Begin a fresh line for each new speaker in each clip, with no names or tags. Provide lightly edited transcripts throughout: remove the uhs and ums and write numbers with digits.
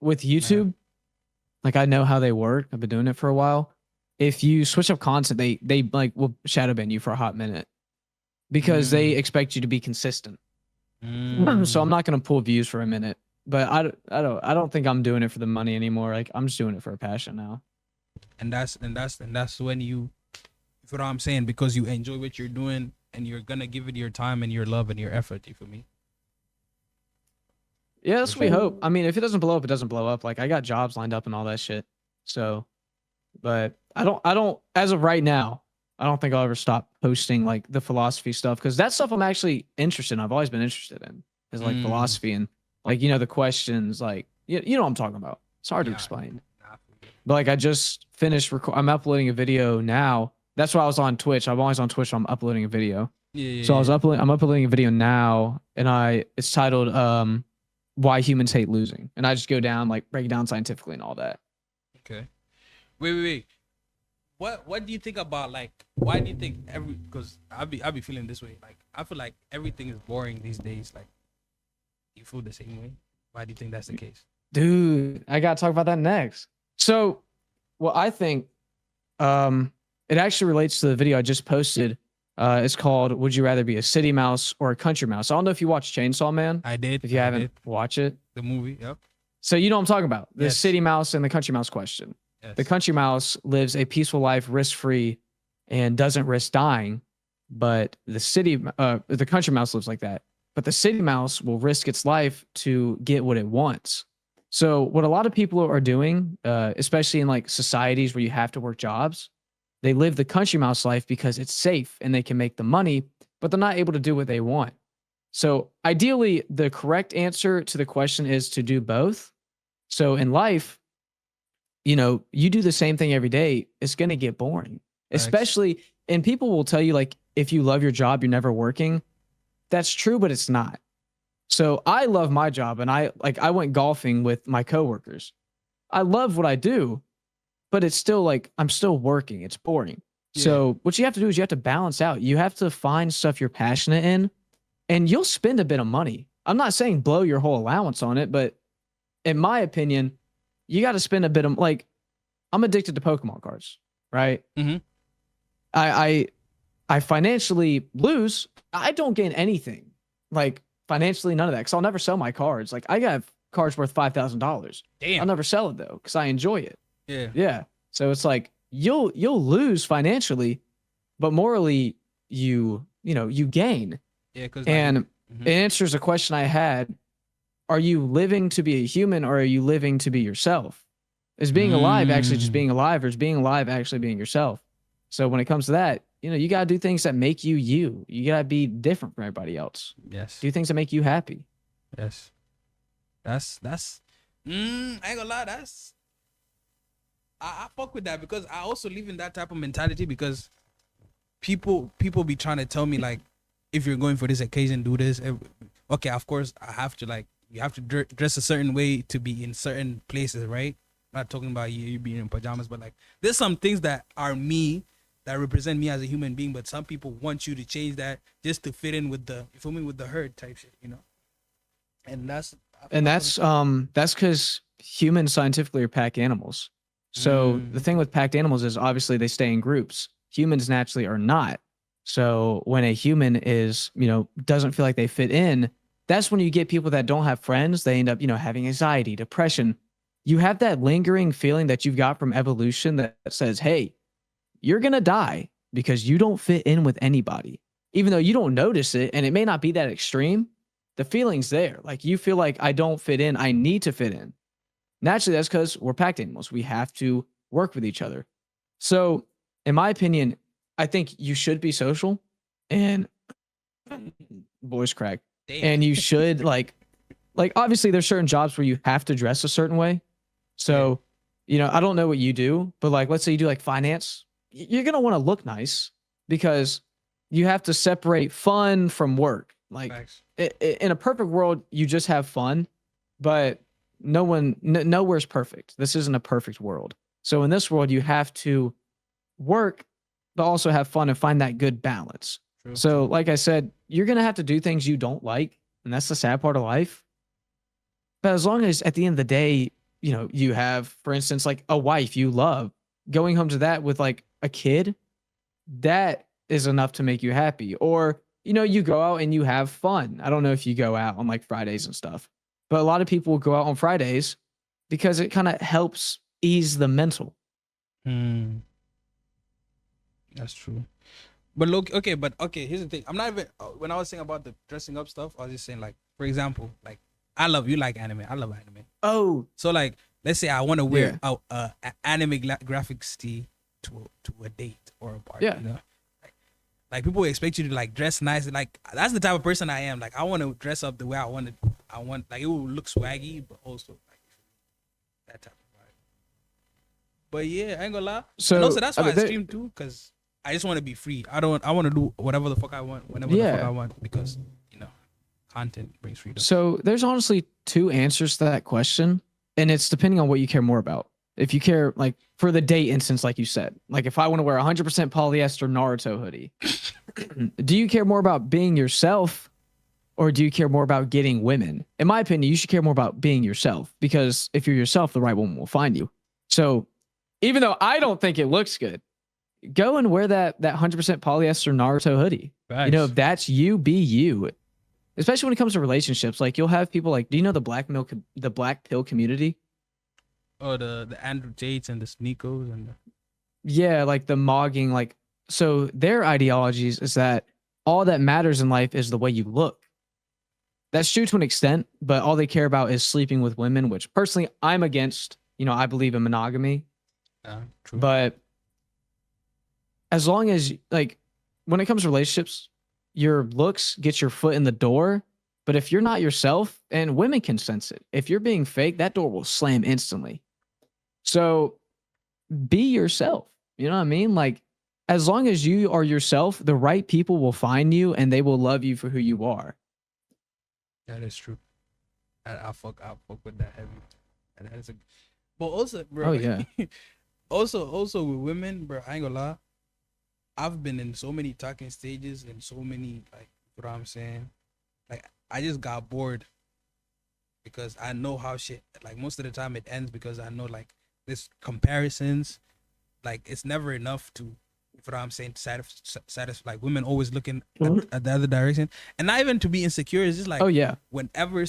with
Yeah.
YouTube, like I know how they work. I've been doing it for a while. If you switch up content, they like will shadow ban you for a hot minute because they
Mm,
expect you to be consistent. So I'm
mm.
not gonna pull views for a minute. But I don't think I'm doing it for the money anymore. Like I'm just doing it for a passion now.
And that's when you feel what I'm saying, because you enjoy what you're doing and you're gonna give it your time and your love and your effort. You feel me?
Yeah,
For
that's what we
sure.
hope. I mean, if it doesn't blow up, it doesn't blow up. Like I got jobs lined up and all that shit. So, but I don't as of right now, I don't think I'll ever stop posting like the philosophy stuff because that stuff I'm actually interested in. I've always been interested in is like
Mm,
philosophy and like the questions like you know what I'm talking about. It's hard to
yeah.
explain.
Nah, for real.
But like I just finished I'm uploading a video now. That's why I was on Twitch. I'm always on Twitch, so I'm uploading a video.
Yeah,
So
yeah, yeah.
I'm uploading a video now and it's titled why humans hate losing. And I just go down like break it down scientifically and all that.
Okay. Wait. What do you think about, like, why do you think every, because I be feeling this way. Like, I feel like everything is boring these days. Like, you feel the same way? Why do you think that's the case?
Dude, I got to talk about that next. So, well, I think um it actually relates to the video I just posted. It's called "Would you rather be a city mouse or a country mouse?" I don't know if you watch Chainsaw Man.
I did.
If you
I
haven't,
did.
watch it.
The movie. Yep.
So you know what I'm talking about. The
Yes.
city mouse and the country mouse question. The
Yes.
country mouse lives a peaceful life, risk-free, and doesn't risk dying. But the country mouse lives like that. But the city mouse will risk its life to get what it wants. So what a lot of people are doing, especially in like societies where you have to work jobs, they live the country mouse life because it's safe and they can make the money, but they're not able to do what they want. So ideally, the correct answer to the question is to do both. So in life, you do the same thing every day, it's going to get boring.
Facts.
Especially, and people will tell you, like, if you love your job, you're never working. That's true, but it's not. So I love my job and I went golfing with my coworkers. I love what I do, but it's still like I'm still working. It's boring.
Yeah.
So what you have to do is you have to balance out. You have to find stuff you're passionate in and you'll spend a bit of money. I'm not saying blow your whole allowance on it, but in my opinion, you got to spend a bit of like I'm addicted to Pokemon cards, right?
Mm-hmm.
I I financially lose. I don't gain anything. Like financially, none of that because I'll never sell my cards. Like I got cards worth $5,000. I'll
Damn.
never sell it though because I enjoy it.
Yeah.
Yeah. So it's like you'll lose financially, but morally you gain.
Yeah. Cause like.
And
Mm-hmm.
it answers a question I had: are you living to be a human, or are you living to be yourself? Is being alive actually just
Mm.
being alive, or is being alive actually being yourself? So when it comes to that, you gotta do things that make you you. You gotta be different from everybody else.
Yes.
Do things that make you happy.
Yes. That's. I ain't gonna lie. I fuck with that because I also live in that type of mentality, because people be trying to tell me, like, if you're going for this occasion, do this. Okay, of course I have to, like, you have to dress a certain way to be in certain places, right? I'm not talking about you being in pajamas, but like there's some things that are me, that represent me as a human being, but some people want you to change that just to fit in with the, you feel me, with the herd type shit, you know. And that's
And
I feel the same.
that's because humans scientifically are pack animals. So the
Mm,
thing with packed animals is obviously they stay in groups. Humans naturally are not. So when a human is, doesn't feel like they fit in, that's when you get people that don't have friends. They end up, having anxiety, depression. You have that lingering feeling that you've got from evolution that says, hey, you're going to die because you don't fit in with anybody. Even though you don't notice it and it may not be that extreme, the feeling's there. Like you feel like I don't fit in, I need to fit in. Naturally, that's because we're packed animals. We have to work with each other. So, in my opinion, I think you should be social and voice crack.
damn.
And you should like obviously there's certain jobs where you have to dress a certain way.
Yeah.
So, I don't know what you do, but like let's say you do like finance, you're going to want to look nice because you have to separate fun from work. Like
Facts.
in a perfect world, you just have fun, but nowhere's perfect. This isn't a perfect world. So in this world, you have to work, but also have fun and find that good balance.
True.
So,
True.
like I said, you're gonna have to do things you don't like, and that's the sad part of life. But as long as at the end of the day, you have, for instance, like a wife you love, going home to that with like a kid, that is enough to make you happy. Or, you go out and you have fun. I don't know if you go out on like Fridays and stuff, but a lot of people will go out on Fridays because it kind of helps ease the mental.
Hmm, that's true. But look, okay, but okay. Here's the thing. I'm not even when I was saying about the dressing up stuff. I was just saying like, for example, like I love you like anime. I love anime.
Oh,
So like, let's say I want to wear
yeah.
a anime graphics tee to a date or a party.
Yeah.
You know, like people expect you to like dress nice. Like that's the type of person I am. Like I want to dress up the way I want to. I want like it will look swaggy, but also like that type of vibe. But yeah, I ain't gonna lie. And
So,
also that's
I
why
mean,
I stream too, cause I just want to be free. I don't. I want to do whatever the fuck I want, whenever the fuck I
yeah.
want, because you know, content brings freedom.
So there's honestly two answers to that question, and it's depending on what you care more about. If you care, like for the date instance, like you said, like if I want to wear 100% polyester Naruto hoodie, do you care more about being yourself, or do you care more about getting women? In my opinion, you should care more about being yourself, because if you're yourself, the right woman will find you. So even though I don't think it looks good, go and wear that 100% polyester Naruto hoodie.
Facts.
If that's you, be you. Especially when it comes to relationships, like you'll have people like, do you know the black pill community?
Oh, the Andrew Tates and the Sneakos and the,
Yeah, like the mogging, like, so their ideologies is that all that matters in life is the way you look. That's true to an extent, but all they care about is sleeping with women, which personally I'm against. I believe in monogamy,
true.
but as long as like when it comes to relationships, your looks get your foot in the door. But if you're not yourself, and women can sense it, if you're being fake, that door will slam instantly. So be yourself. You know what I mean? Like, as long as you are yourself, the right people will find you and they will love you for who you are.
That is true. I fuck with that heavy. And that is a. But also,
Oh
bro.
yeah.
also with women, bro. I ain't gonna lie. I've been in so many talking stages and so many like, what I'm saying. Like I just got bored because I know how shit. Like most of the time it ends because I know like this comparisons. Like it's never enough to. What I'm saying, satisfy like women always looking at the other direction, and not even to be insecure. It's just like,
Oh yeah.
whenever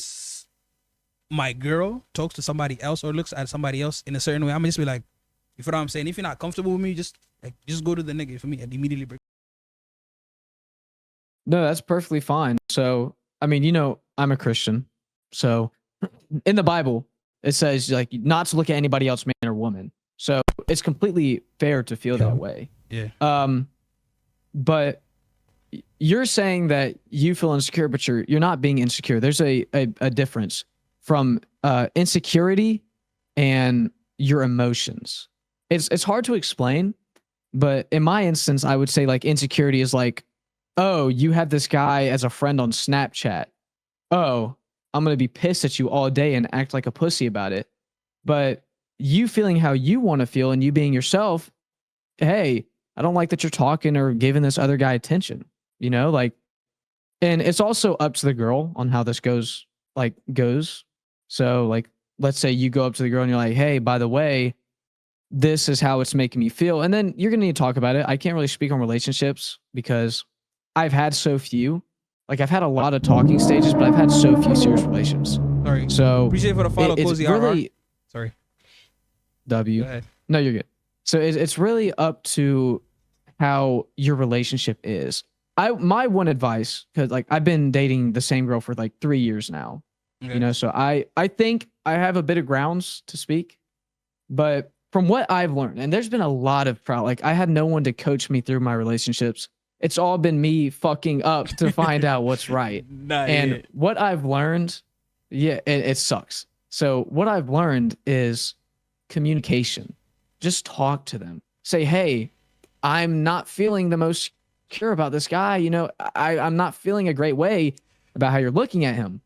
my girl talks to somebody else or looks at somebody else in a certain way, I'm just be like, you feel what I'm saying? If you're not comfortable with me, just go to the nigga for me and immediately break.
No, that's perfectly fine. So, I mean, I'm a Christian. So, in the Bible, it says like not to look at anybody else, man or woman. So, it's completely fair to feel that way.
Yeah.
But you're saying that you feel insecure, but you're not being insecure. There's a difference from insecurity and your emotions. It's hard to explain, but in my instance, I would say like insecurity is like, oh, you have this guy as a friend on Snapchat. Oh, I'm gonna be pissed at you all day and act like a pussy about it. But you feeling how you want to feel and you being yourself, hey, I don't like that you're talking or giving this other guy attention. Like, and it's also up to the girl on how this goes. So like, let's say you go up to the girl and you're like, hey, by the way, this is how it's making me feel. And then you're gonna need to talk about it. I can't really speak on relationships because I've had so few. Like I've had a lot of talking stages, but I've had so few serious relations.
Sorry.
So
Appreciate it for the follow,
it's
Cozy RR.
really
Sorry.
W.
Go ahead.
No, you're good. So it's really up to how your relationship is. My one advice, because like I've been dating the same girl for like 3 years now.
Okay.
So I think I have a bit of grounds to speak, but from what I've learned, and there's been a lot of trial, like I had no one to coach me through my relationships. It's all been me fucking up to find out what's right. And what I've learned, yeah, it sucks. So what I've learned is communication. Just talk to them. Say, hey, I'm not feeling the most secure about this guy. I'm not feeling a great way about how you're looking at him.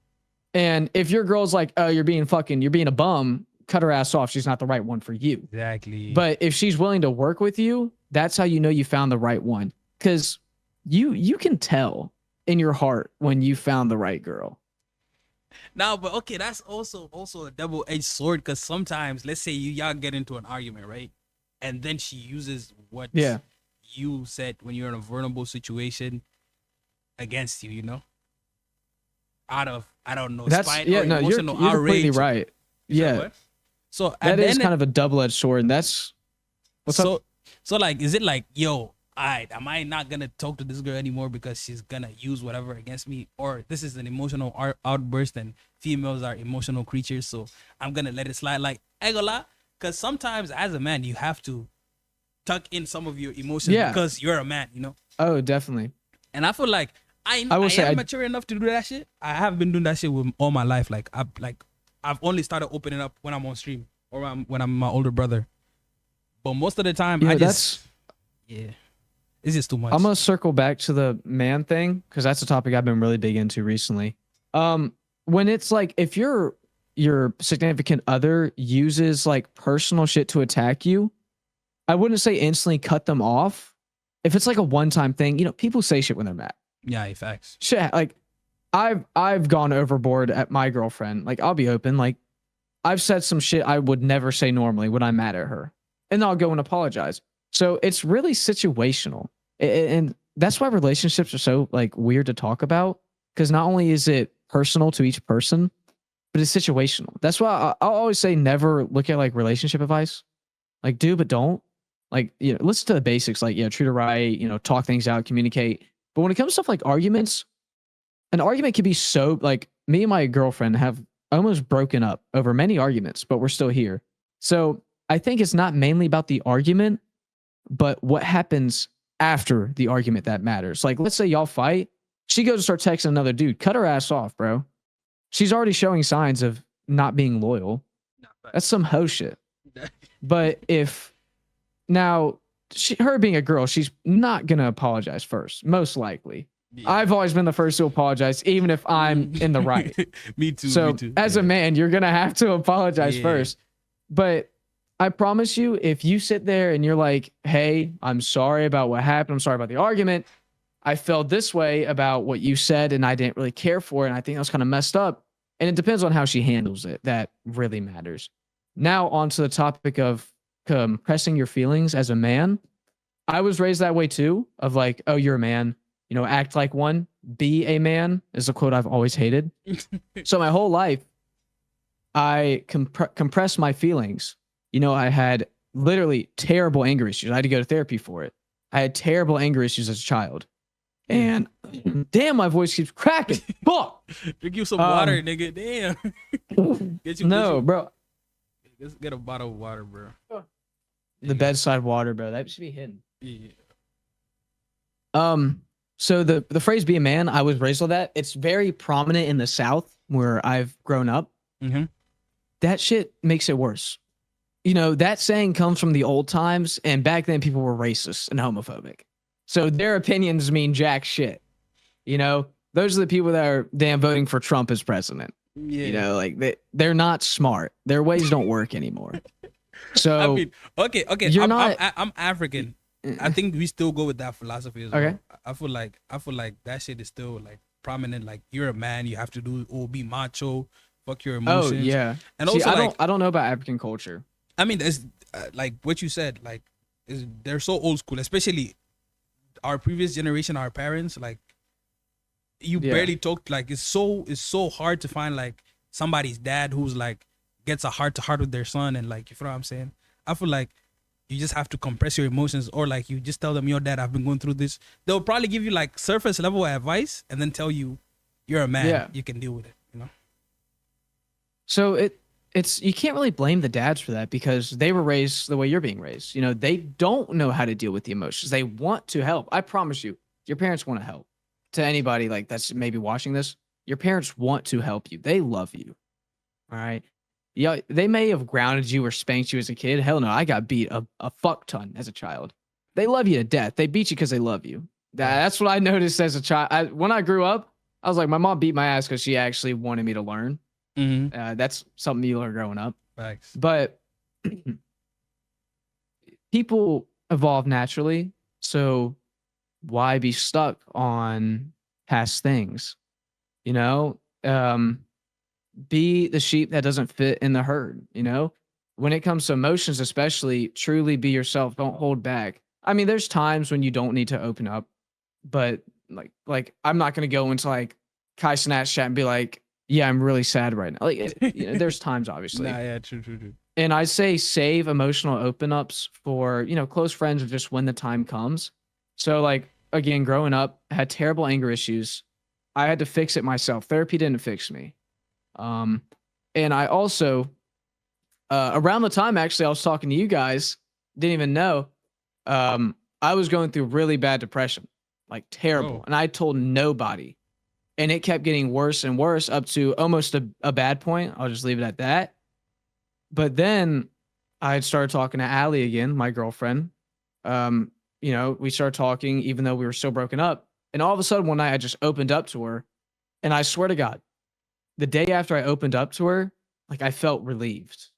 And if your girl's like, oh, you're being a bum, cut her ass off. She's not the right one for you.
Exactly.
But if she's willing to work with you, that's how you know you found the right one. Because you can tell in your heart when you found the right girl.
Now, but okay, that's also a double edged sword because sometimes, let's say y'all get into an argument, right, and then she uses what
Yeah.
you said when you're in a vulnerable situation against you, out of I don't know
That's
spite
yeah,
or
no, you're
emotional
you're completely
outrage.
right.
You said
Yeah.
what? So at
That
the
is
end,
kind of a double-edged sword. And that's what's up?
so like, is it like, yo, alright, am I not gonna talk to this girl anymore because she's gonna use whatever against me, or this is an emotional outburst and females are emotional creatures, so I'm gonna let it slide? Like, I gonna lie, because sometimes as a man you have to tuck in some of your emotions
Yeah.
because you're a man.
Oh, definitely.
And I feel like I
I will
I
say
am
I
mature enough to do that shit. I have been doing that shit with all my life. I've only started opening up when I'm on stream or when I'm my older brother. But most of the time,
you
I
know,
just
that's
yeah, it's just too
I'm
much.
gonna circle back to the man thing because that's a topic I've been really big into recently. When it's like if your significant other uses like personal shit to attack you, I wouldn't say instantly cut them off. If it's like a one-time thing, people say shit when they're mad.
Yeah, facts.
Shit, like I've gone overboard at my girlfriend. Like I'll be open. Like I've said some shit I would never say normally when I'm mad at her, and I'll go and apologize. So it's really situational, and that's why relationships are so like weird to talk about because not only is it personal to each person, but it's situational. That's why I'll always say never look at like relationship advice. Like do but don't. Like listen to the basics. Like treat her right. Talk things out, communicate. But when it comes to stuff like arguments, an argument can be so like me and my girlfriend have almost broken up over many arguments, but we're still here. So I think it's not mainly about the argument, but what happens after the argument that matters. Like, let's say y'all fight, she goes to start texting another dude, cut her ass off, bro. She's already showing signs of not being loyal.
Nah,
That's
facts.
some hoe shit. But if now her being a girl, she's not gonna apologize first, most likely.
Yeah.
I've always been the first to apologize, even if I'm in the right.
Me too. Me
So
too.
as a
Yeah.
man, you're gonna have to apologize
Yeah.
first. But I promise you, if you sit there and you're like, "Hey, I'm sorry about what happened. I'm sorry about the argument. I felt this way about what you said, and I didn't really care for it. And I think that was kind of messed up." And it depends on how she handles it. That really matters. Now, on to the topic of compressing your feelings as a man. I was raised that way too, of like, oh, you're a man, act like one, be a man is a quote I've always hated. So my whole life, I compressed my feelings. I had literally terrible anger issues. I had to go to therapy for it. I had terrible anger issues as a child.
Yeah.
And damn, my voice keeps cracking. Fuck.
Drink you some water,
Um,
nigga. Damn. Get
no,
you.
bro.
Let's get a bottle of water, bro.
The bedside water, bro. That should be hidden.
Yeah.
So the phrase "be a man," I was raised with that. It's very prominent in the South where I've grown up.
Mm-hmm.
That shit makes it worse. That saying comes from the old times, and back then people were racist and homophobic. So their opinions mean jack shit. Those are the people that are damn voting for Trump as president.
Yeah.
Like they're not smart. Their ways don't work anymore.
I
So
mean, okay.
you're
I'm
not
I'm African. I think we still go with that philosophy as
okay.
well. I feel like that shit is still like prominent. Like, you're a man, you have to do or be macho, fuck your
Oh
emotions,
yeah.
and
See,
also like,
I don't know about African culture.
I mean, there's like what you said, like, they're so old school, especially our previous generation, our parents. Like, you
Yeah.
barely talk. Like, it's so hard to find like somebody's dad who's like gets a heart to heart with their son, and like, you know what I'm saying. I feel like you just have to compress your emotions, or like you just tell them, "Your dad, I've been going through this." They'll probably give you like surface level advice, and then tell you, "You're a man,
Yeah.
you can deal with it."
So it's you can't really blame the dads for that because they were raised the way you're being raised. They don't know how to deal with the emotions. They want to help. I promise you, your parents want to help. To anybody like that's maybe watching this, your parents want to help you. They love you. All right. Yeah, they may have grounded you or spanked you as a kid. Hell no, I got beat a fuck ton as a child. They love you to death. They beat you because they love you. That's what I noticed as a child. When I grew up, I was like, my mom beat my ass because she actually wanted me to learn.
Mm-hmm.
That's something you learn growing up.
Facts.
But people evolve naturally. So why be stuck on past things? You know? be the sheep that doesn't fit in the herd, you know? When it comes to emotions, especially, truly be yourself. Don't hold back. I mean, there's times when you don't need to open up, but like I'm not gonna go into like Kai Snatch chat and be like, yeah, I'm really sad right now. Like you know, there's times
Nah,
obviously.
yeah, true, true, true.
And I say save emotional open ups for, you know, close friends or just when the time comes. So like again, growing up, I had terrible anger issues. I had to fix it myself. Therapy didn't fix me. Um, and I also, around the time actually I was talking to you guys, didn't even know, I was going through really bad depression, like terrible.
Oh,
And I told nobody. And it kept getting worse and worse up to almost a bad point. I'll just leave it at that. But then I had started talking to Allie again, my girlfriend. Um, you know, we started talking even though we were still broken up. And all of a sudden one night I just opened up to her. And I swear to God, the day after I opened up to her, like I felt relieved.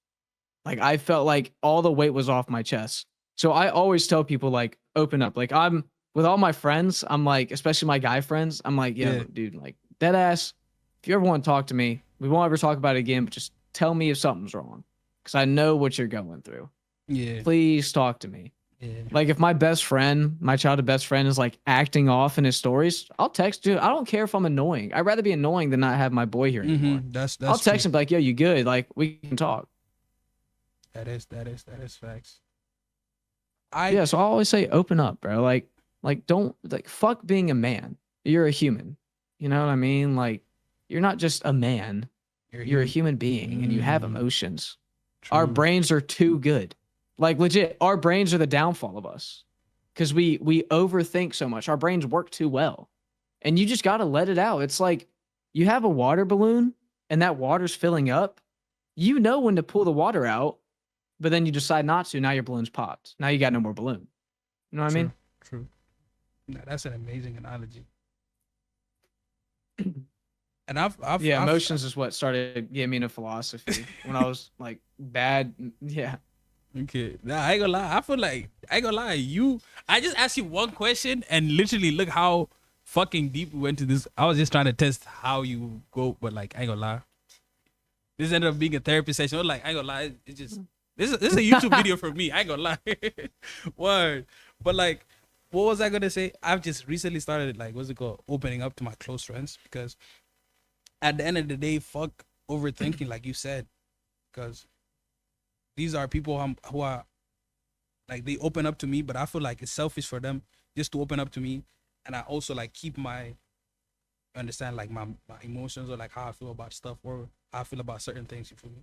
Like I felt like all the weight was off my chest. So I always tell people like open up. Like I'm with all my friends, I'm like, especially my guy friends, I'm like, yeah,
yeah,
look, dude, like dead ass. If you ever want to talk to me, we won't ever talk about it again, but just tell me if something's wrong. Cause I know what you're going through.
yeah,
Please talk to me.
yeah.
Like if my best friend, my childhood best friend is like acting off in his stories, I'll text you. I don't care if I'm annoying. I'd rather be annoying than not have my boy here anymore. I'll
That's true.
text him be like, yo, you good? Like we can talk.
That is facts. I
Yeah, so I always say open up, bro. Like don't like fuck being a man. You're a human. You know what I mean? Like you're not just a man.
you're
You're a
human.
human being and you have
Mm,
emotions. Our
true.
brains are too good. Like legit, our brains are the downfall of us. Cuz we overthink so much. Our brains work too well. And you just got to let it out. It's like you have a water balloon and that water's filling up. You know when to pull the water out, but then you decide not to. Now your balloon's popped. Now you got no more balloon. You know what I
True.
mean?
True. Nah, that's an amazing analogy. And
Yeah, emotions is what started getting me into philosophy when I was like bad. Yeah.
okay. Nah, I ain't gonna lie. I feel like I ain't gonna lie. I just asked you one question, and literally look how fucking deep we went to this. I was just trying to test how you go, but like I ain't gonna lie. This ended up being a therapy session. I was like I ain't gonna lie. It's just this is a YouTube video for me. I ain't gonna lie. Word. But like, what was I gonna say? I've just recently started like what's it called, opening up to my close friends because at the end of the day, fuck overthinking, like you said, because these are people who are like they open up to me, but I feel like it's selfish for them just to open up to me, and I also like keep my understand like my emotions or like how I feel about stuff or how I feel about certain things. You feel me?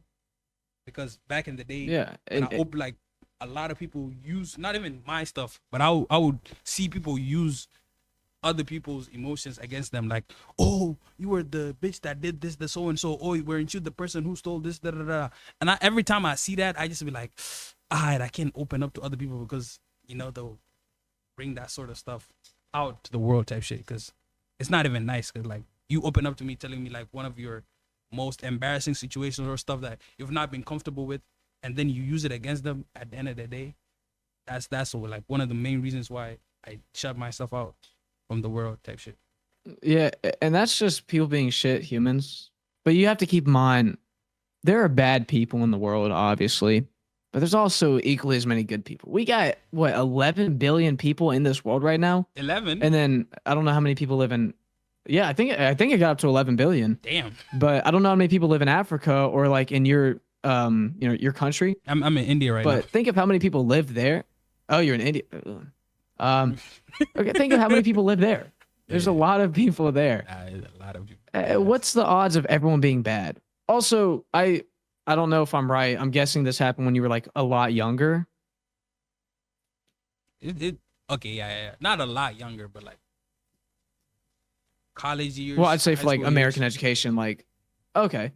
Because back in the day,
Yeah.
when I
And
open like a lot of people use not even my stuff, but I would see people use other people's emotions against them. Like, oh, you were the bitch that did this, the so and so. Oh, weren't you the person who stole this? Da da da. And every time I see that, I just be like, I can't open up to other people because they'll bring that sort of stuff out to the world type shit. Because it's not even nice. Because like you open up to me, telling me like one of your most embarrassing situations or stuff that you've not been comfortable with, and then you use it against them. At the end of the day, that's like one of the main reasons why I shut myself out from the world type shit.
yeah, and that's just people being shit humans. But you have to keep in mind there are bad people in the world, obviously, but there's also equally as many good people. We got what 11 billion people in this world right now,
11?
and then I don't know how many people live in. Yeah, I think it got up to 11 billion,
Damn.
but I don't know how many people live in Africa or like in your your country.
I'm in India right now.
But think of how many people live there. Oh, you're in India. Um, okay, think of how many people live there. There's a
Yeah,
lot of people there.
there's a lot of people. Yes.
What's the odds of everyone being bad? Also, I don't know if I'm right. I'm guessing this happened when you were like a lot younger.
It okay, yeah. Not a lot younger, but like college
Well,
years,
I'd say
high
for like
school
American
years.
education, like okay,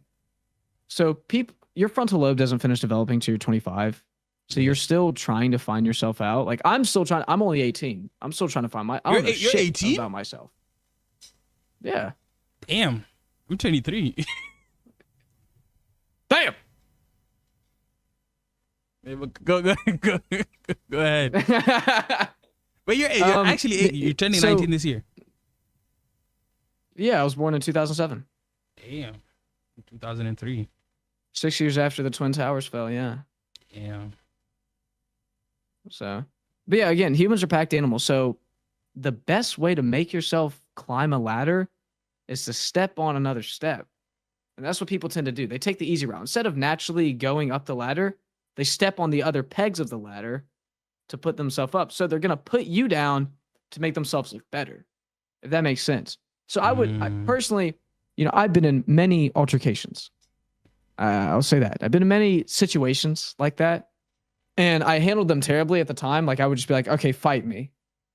so people, your frontal lobe doesn't finish developing till you're 25. So
Yeah.
you're still trying to find yourself out. Like I'm still trying. I'm only 18. I'm still trying to find my. I don't know
You're
shit
18?
about myself. Yeah.
Damn. I'm 23.
Damn.
Yeah, but go ahead. But you're actually you're turning
so
19 this year.
yeah, I was born in 2007.
Damn. 2003.
6 years after the Twin Towers fell. Yeah.
Yeah.
So, but yeah, again, humans are packed animals. So the best way to make yourself climb a ladder is to step on another step. And that's what people tend to do. They take the easy route. Instead of naturally going up the ladder, they step on the other pegs of the ladder to put themselves up. So they're going to put you down to make themselves look better, if that makes sense. So I personally, I've been in many altercations. I'll say that. I've been in many situations like that. And I handled them terribly at the time. Like I would just be like, okay, fight me.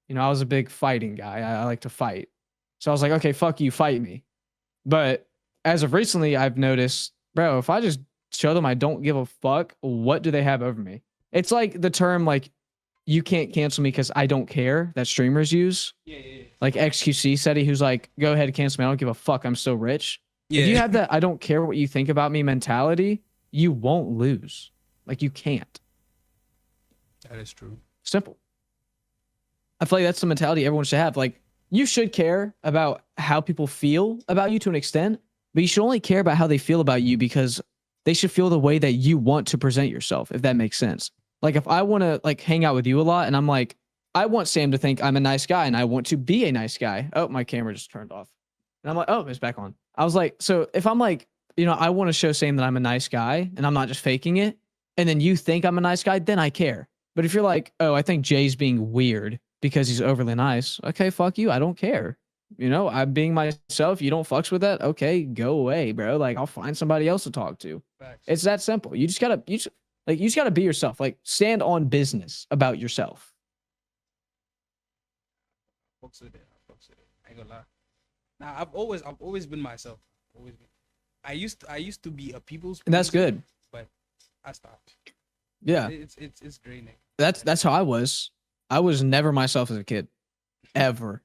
I was a big fighting guy. I like to fight. So I was like, okay, fuck you, fight me. But as of recently, I've noticed, bro, if I just show them I don't give a fuck, what do they have over me? It's like the term, like, you can't cancel me because I don't care, that streamers use.
Yeah.
Like XQC said, who's like, go ahead, cancel me. I don't give a fuck. I'm so rich.
Yeah.
If you have that I don't care what you think about me mentality, you won't lose. Like, you can't.
That is true.
Simple. I feel like that's the mentality everyone should have. Like, you should care about how people feel about you to an extent, but you should only care about how they feel about you because they should feel the way that you want to present yourself, if that makes sense. Like, if I want to like hang out with you a lot and I'm like, I want Sam to think I'm a nice guy and I want to be a nice guy. Oh, my camera just turned off. And I'm like, oh, it's back on. I was like, so if I'm like, I want to show Sam that I'm a nice guy and I'm not just faking it, and then you think I'm a nice guy, then I care. But if you're like, oh, I think Jay's being weird because he's overly nice, okay, fuck you. I don't care. I'm being myself. You don't fucks with that? Okay, go away, bro. Like, I'll find somebody else to talk to.
Facts.
It's that simple. You just gotta be yourself. Like, stand on business about yourself.
Fucks with it. I ain't gonna lie. Now I've always been myself. Always been. I used to be a people's.
And that's
pleaser,
good.
but I stopped.
Yeah.
It's draining.
That's how I was. I was never myself as a kid. Ever.